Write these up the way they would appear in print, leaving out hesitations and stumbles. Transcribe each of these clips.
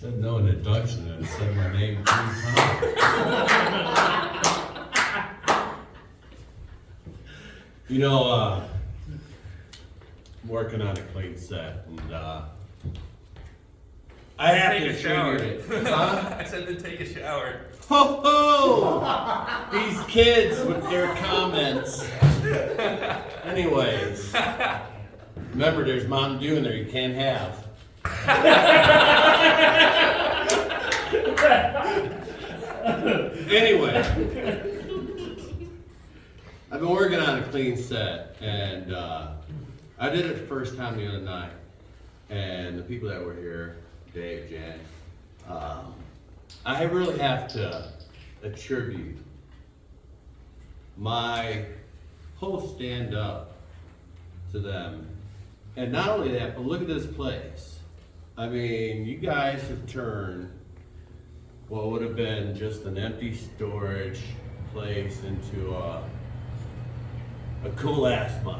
said no introduction and said my name 3 times. You know, I'm working on a clean set, and I have to Take a shower. attribute it. Huh? I said to take a shower. Ho ho! These kids with their comments. Anyways, remember there's Mountain Dew in there you can't have. Anyway, I've been working on a clean set, and I did it the first time the other night, and the people that were here, Dave, Jan, I really have to attribute my whole stand-up to them. And not only that, but look at this place. I mean, you guys have turned what would have been just an empty storage place into a cool-ass mic.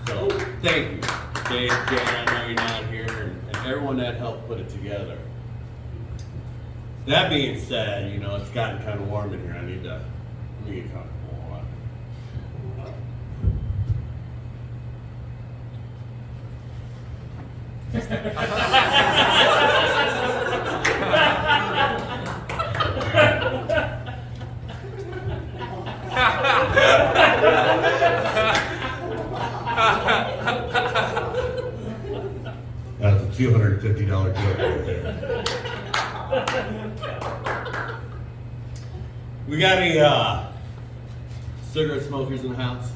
So, thank you, Dave, Jan, I know you're not here, and everyone that helped put it together. That being said, you know, it's gotten kind of warm in here. Let me get comfortable. That's a $250 joke right there. We got any cigarette smokers in the house?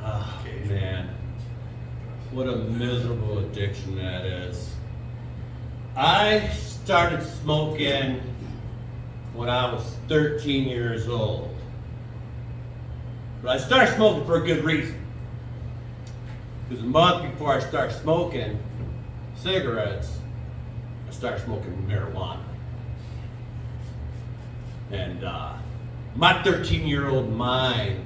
Oh, man. What a miserable addiction that is. I started smoking when I was 13 years old. But I started smoking for a good reason. Because a month before I started smoking cigarettes, I started smoking marijuana. And my 13-year-old mind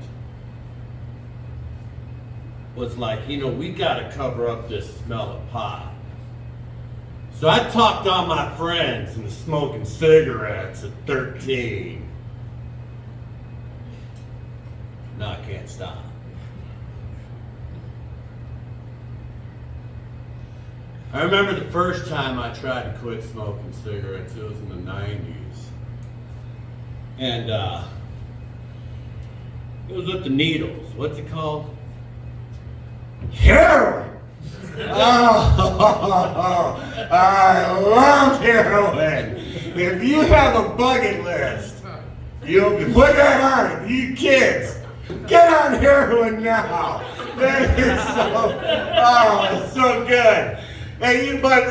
was like, you know, we gotta cover up this smell of pot. So I talked all my friends into smoking cigarettes at 13. No, I can't stop. I remember the first time I tried to quit smoking cigarettes, it was in the 90s. And it was with the needles. What's it called? Heroin! Oh, I love heroin! If you have a bucket list, you can put that on it. You kids, get on heroin now! That is it's so good. But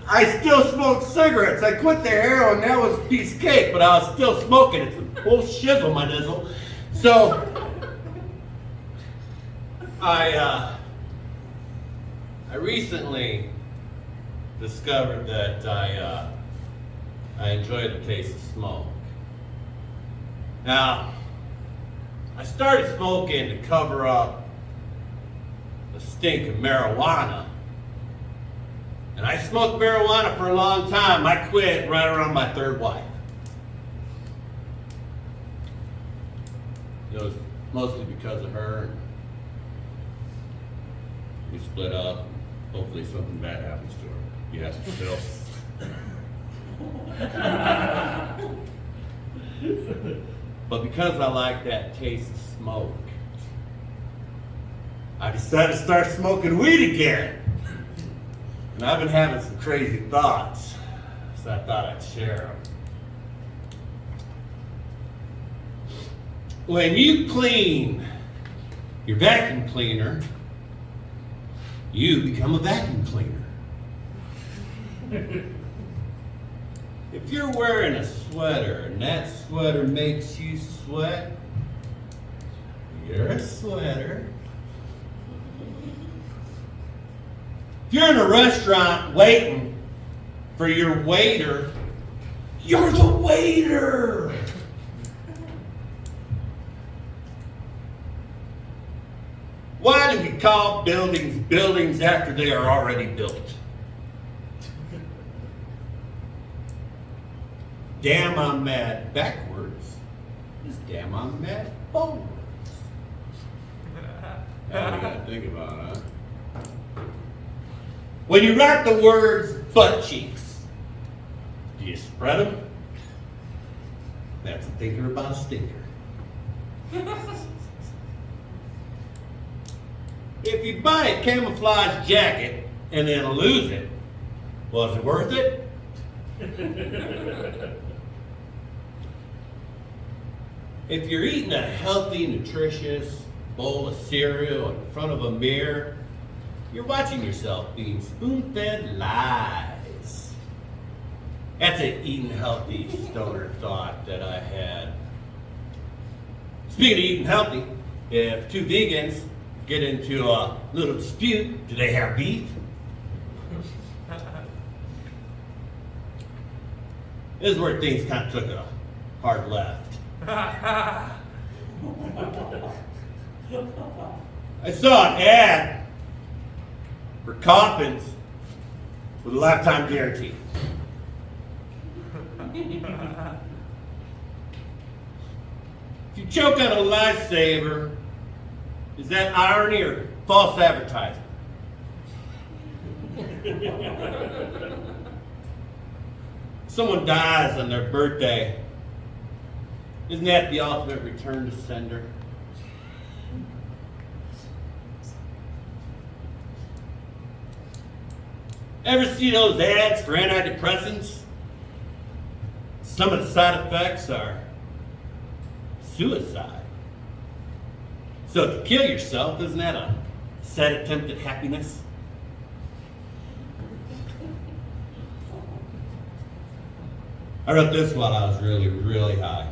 I still smoke cigarettes. I quit the heroin, that was a piece of cake, but I was still smoking. It's a full shizzle, my nizzle. So, I recently discovered that I enjoy the taste of smoke. Now, I started smoking to cover up the stink of marijuana. And I smoked marijuana for a long time. I quit right around my third wife. It was mostly because of her. We split up. Hopefully something bad happens to her. Yes, still. But because I like that taste of smoke, I decided to start smoking weed again. And I've been having some crazy thoughts, so I thought I'd share them. When you clean your vacuum cleaner, you become a vacuum cleaner. If you're wearing a sweater and that sweater makes you sweat, you're a sweater. If you're in a restaurant waiting for your waiter, you're the waiter. Why do we call buildings buildings after they are already built? Damn, I'm mad backwards is damn, I'm mad forwards. Now we gotta think about it, huh? When you write the words butt cheeks, do you spread them? That's a thinker about a stinker. If you buy a camouflage jacket and then lose it, was it worth it? If you're eating a healthy, nutritious bowl of cereal in front of a mirror, you're watching yourself being spoon-fed lies. That's an eating healthy stoner thought that I had. Speaking of eating healthy, if two vegans get into a little dispute, do they have beef? This is where things kind of took a hard left. I saw an ad for coffins with a lifetime guarantee. If you choke on a lifesaver, is that irony or false advertising? Someone dies on their birthday. Isn't that the ultimate return to sender? Ever see those ads for antidepressants? Some of the side effects are suicide. So to kill yourself, isn't that a sad attempt at happiness? I wrote this while I was really high.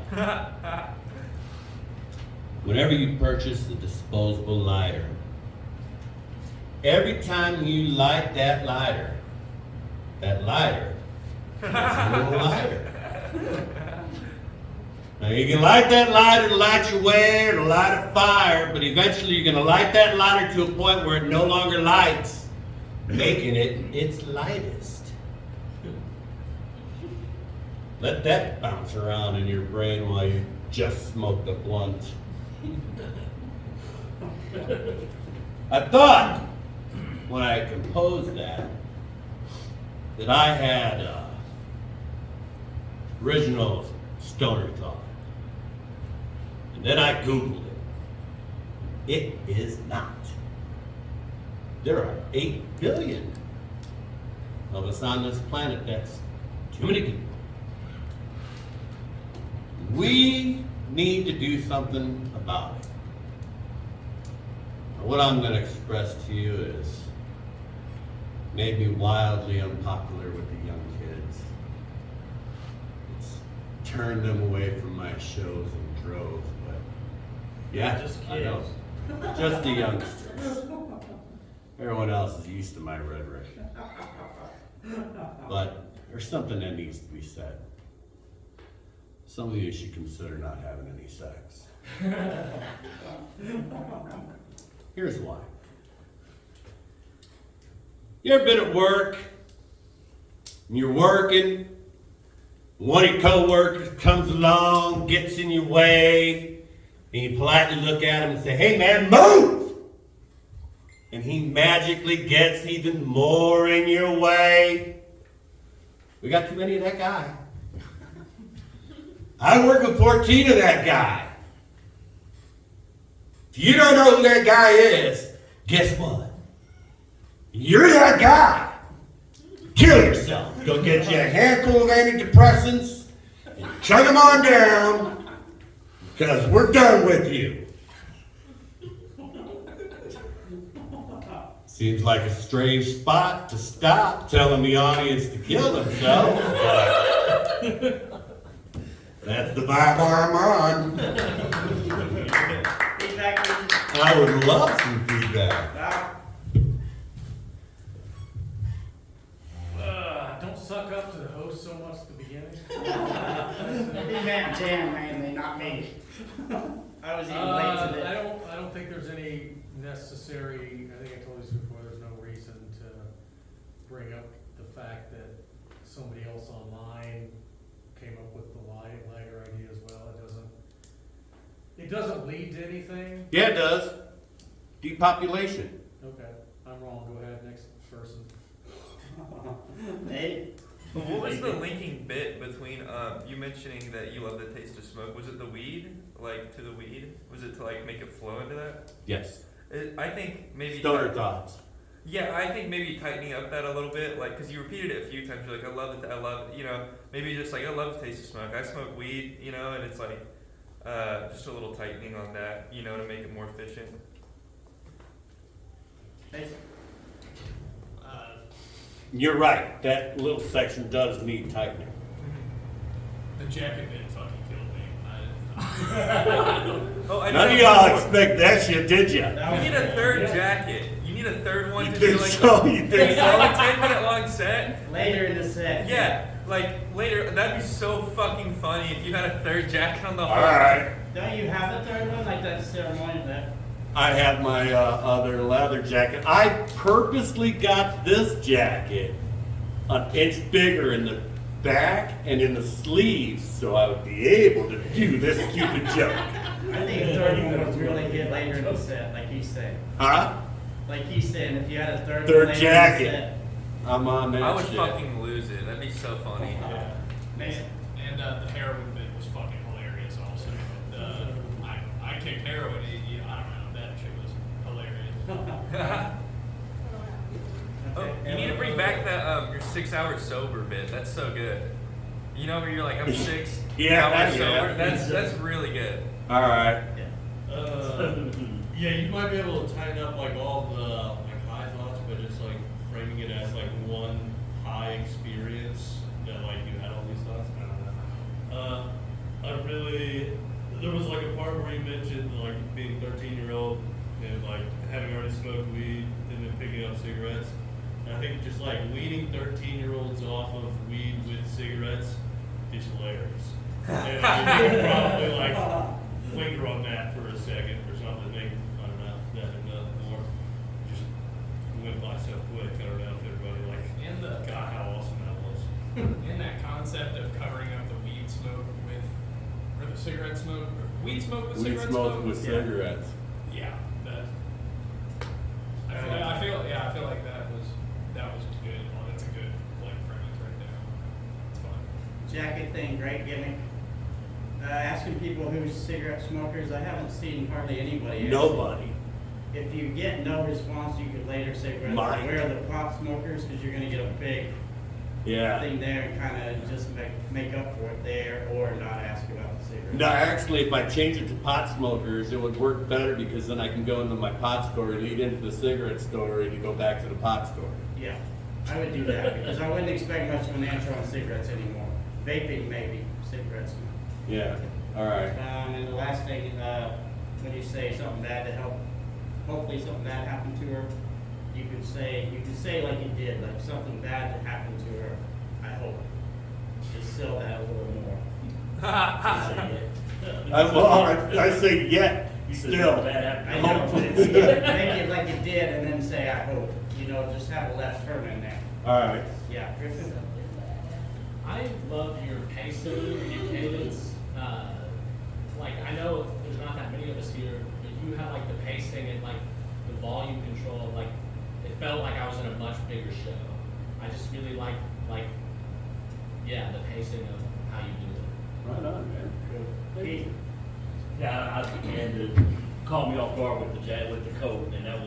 Whenever you purchase a disposable lighter, every time you light that lighter gets a little lighter. Now you can light that lighter to light your way or to light a fire, but eventually you're going to light that lighter to a point where it no longer lights, making it its lightest. Let that bounce around in your brain while you just smoked a blunt. I thought when I composed that I had original stoner thought. And then I Googled it. It is not. There are 8 billion of us on this planet. That's too many people. We need to do something about it. What I'm going to express to you is maybe wildly unpopular with the young kids. It's turned them away from my shows in droves, but yeah, Just I know. kids. Just the youngsters. Everyone else is used to my rhetoric. But there's something that needs to be said. Some of you should consider not having any sex. Here's why. You ever been at work, and you're working, one of your coworkers comes along, gets in your way, and you politely look at him and say, "Hey man, move!" And he magically gets even more in your way. We got too many of that guy. I work with 14 of that guy. If you don't know who that guy is, guess what? You're that guy. Kill yourself. Go get you a handful of antidepressants and chug them on down, because we're done with you. Seems like a strange spot to stop telling the audience to kill themselves, but that's the vibe I'm on. Exactly. I would love some feedback. Don't suck up to the host so much at the beginning. He meant Jan mainly, not me. I was even late today. I don't think there's any necessary, I think I told you this before, there's no reason to bring up the fact that somebody else online came up with the lighter idea as well. It doesn't lead to anything. Yeah, it does. Depopulation. Okay, I'm wrong, go ahead, next person. Nate? What was the linking bit between you mentioning that you love the taste of smoke? Was it the weed, like to the weed? Was it to like make it flow into that? Yes. I think maybe. Stoner thoughts. Yeah, I think maybe tightening up that a little bit, like, cause you repeated it a few times. You're like, I love it. I love, you know, maybe just like I love the taste of smoke. I smoke weed, you know, and it's like just a little tightening on that, you know, to make it more efficient. You're right. That little section does need tightening. The jacket bit fucking killed me. Oh, I None of know. y'all expect that shit, did ya? You need a third jacket. You need a third one You to think do like so? You think it's so? like a 10-minute long set. Later in the set. Yeah, like later. That'd be so fucking funny if you had a third jacket on the whole. All right. Don't you have a third one like that ceremony that? I have my other leather jacket. I purposely got this jacket an inch bigger in the back and in the sleeves so I would be able to do this stupid joke. I think a third one was really good later in the set, like he's saying. Huh? Like he's saying, if you had a third Third one later jacket. in the set. I'm on that I would shit. fucking lose it. That'd be so funny. Yeah. Man. And the heroin bit was fucking hilarious also. I kicked heroin. I don't know. That shit was hilarious. Oh, you need to bring back that your 6 hours sober bit. That's so good. You know where you're like, I'm 6 Yeah, hours yeah. sober. That's really good. All right. Yeah, you might be able to tighten up like all the like high thoughts, but just like framing it as like one high experience that like you had all these thoughts. I don't know. There was like a part where you mentioned like being 13-year-old and like having already smoked weed and then picking up cigarettes. And I think just like weaning 13-year-olds off of weed with cigarettes is hilarious. And you could probably like linger on that for a second or something. Maybe, I don't know, that enough more. Just went by so quick. I don't know if everybody like, And God, how awesome that was. in that concept of covering up the weed smoke with, or the cigarette smoke, or weed smoke with We cigarette smoke smoke. with cigarettes. Yeah, I feel like that was good. Well, that's a good like premise right there. It's fun. Jacket thing, great gimmick. Asking people who's cigarette smokers, I haven't seen hardly anybody. ask. Nobody. If you get no response, you could later say, Mike. where are the pot smokers? Because you're going to get a big Yeah. thing there and kind of just make up for it there, or not ask about the cigarette. No, actually, if I change it to pot smokers, it would work better because then I can go into my pot store, lead into the cigarette store, and you go back to the pot store. Yeah, I would do that because I wouldn't expect much of an answer on cigarettes anymore. Vaping maybe, cigarettes no. Yeah. All right. And the last thing, when you say something bad to help, hopefully something bad happened to her, you could say like you did, like something bad that happened to her, I hope. Just sell that a little more. I say yet, still. I know, but it's, make it like you did and then say, I hope, you know, just have a left turn in there. All right. Yeah, Griffin? I love your pacing and your cadence. Like, I know there's not that many of us here, but you have like the pacing and like the volume control. Like, it felt like I was in a much bigger show. I just really like, yeah, the pacing of how you do it. Right on, man. Keith? Yeah, and caught me off guard with the coat, and that was